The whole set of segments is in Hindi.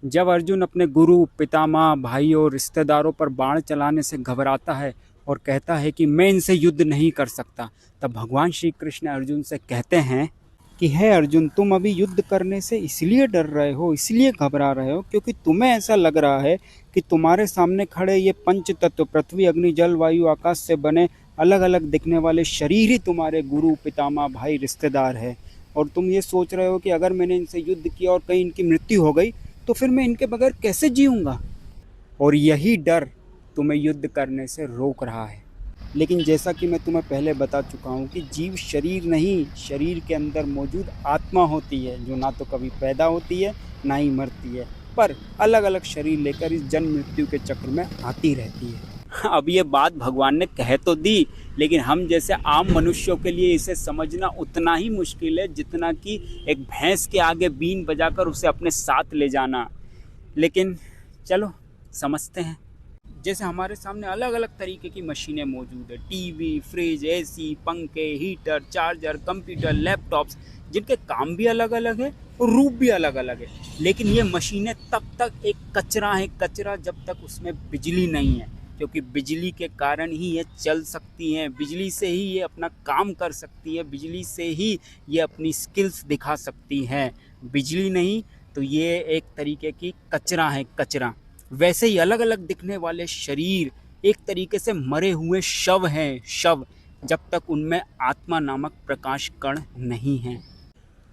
जब अर्जुन अपने गुरु, पितामह, भाई और रिश्तेदारों पर बाण चलाने से घबराता है और कहता है कि मैं इनसे युद्ध नहीं कर सकता, तब भगवान श्री कृष्ण अर्जुन से कहते हैं कि हे अर्जुन, तुम अभी युद्ध करने से इसलिए डर रहे हो, इसलिए घबरा रहे हो क्योंकि तुम्हें ऐसा लग रहा है कि तुम्हारे सामने खड़े ये पंच तत्व पृथ्वी, अग्नि, जल, वायु, आकाश से बने अलग अलग दिखने वाले शरीर ही तुम्हारे गुरु, पितामह, भाई, रिश्तेदार है। और तुम ये सोच रहे हो कि अगर मैंने इनसे युद्ध किया और कहीं इनकी मृत्यु हो गई तो फिर मैं इनके बगैर कैसे जीऊँगा। और यही डर तुम्हें युद्ध करने से रोक रहा है। लेकिन जैसा कि मैं तुम्हें पहले बता चुका हूँ कि जीव शरीर नहीं, शरीर के अंदर मौजूद आत्मा होती है, जो ना तो कभी पैदा होती है ना ही मरती है, पर अलग अलग शरीर लेकर इस जन्म मृत्यु के चक्र में आती रहती है। अब ये बात भगवान ने कह तो दी, लेकिन हम जैसे आम मनुष्यों के लिए इसे समझना उतना ही मुश्किल है जितना कि एक भैंस के आगे बीन बजाकर उसे अपने साथ ले जाना। लेकिन चलो समझते हैं। जैसे हमारे सामने अलग अलग तरीके की मशीनें मौजूद है, टीवी, फ्रिज, एसी, पंखे, हीटर, चार्जर, कंप्यूटर, लैपटॉप्स, जिनके काम भी अलग अलग है और रूप भी अलग अलग है। लेकिन ये मशीनें तब तक एक कचरा है, कचरा जब तक उसमें बिजली नहीं है, क्योंकि बिजली के कारण ही ये चल सकती हैं, बिजली से ही ये अपना काम कर सकती है, बिजली से ही ये अपनी स्किल्स दिखा सकती हैं। बिजली नहीं तो ये एक तरीके की कचरा है, कचरा। वैसे ही अलग अलग दिखने वाले शरीर एक तरीके से मरे हुए शव हैं, शव, जब तक उनमें आत्मा नामक प्रकाश कण नहीं है।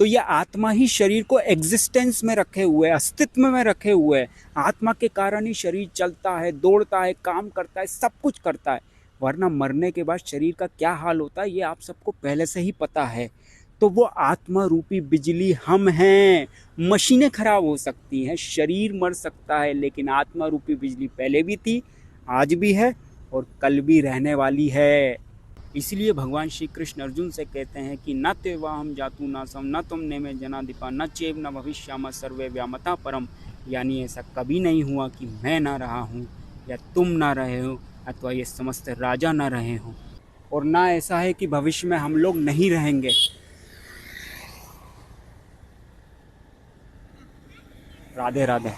तो ये आत्मा ही शरीर को एग्जिस्टेंस में रखे हुए, अस्तित्व में रखे हुए है। आत्मा के कारण ही शरीर चलता है, दौड़ता है, काम करता है, सब कुछ करता है। वरना मरने के बाद शरीर का क्या हाल होता है ये आप सबको पहले से ही पता है। तो वो आत्मा रूपी बिजली हम हैं। मशीनें खराब हो सकती हैं, शरीर मर सकता है, लेकिन आत्मा रूपी बिजली पहले भी थी, आज भी है और कल भी रहने वाली है। इसलिए भगवान श्री कृष्ण अर्जुन से कहते हैं कि न तेवाहम जातु नासम न तुम ने में जनाधिपा न चेव न भविष्याम सर्वे व्यामता परम। यानी ऐसा कभी नहीं हुआ कि मैं ना रहा हूँ या तुम ना रहे हो अथवा ये समस्त राजा ना रहे हो, और ना ऐसा है कि भविष्य में हम लोग नहीं रहेंगे। राधे राधे।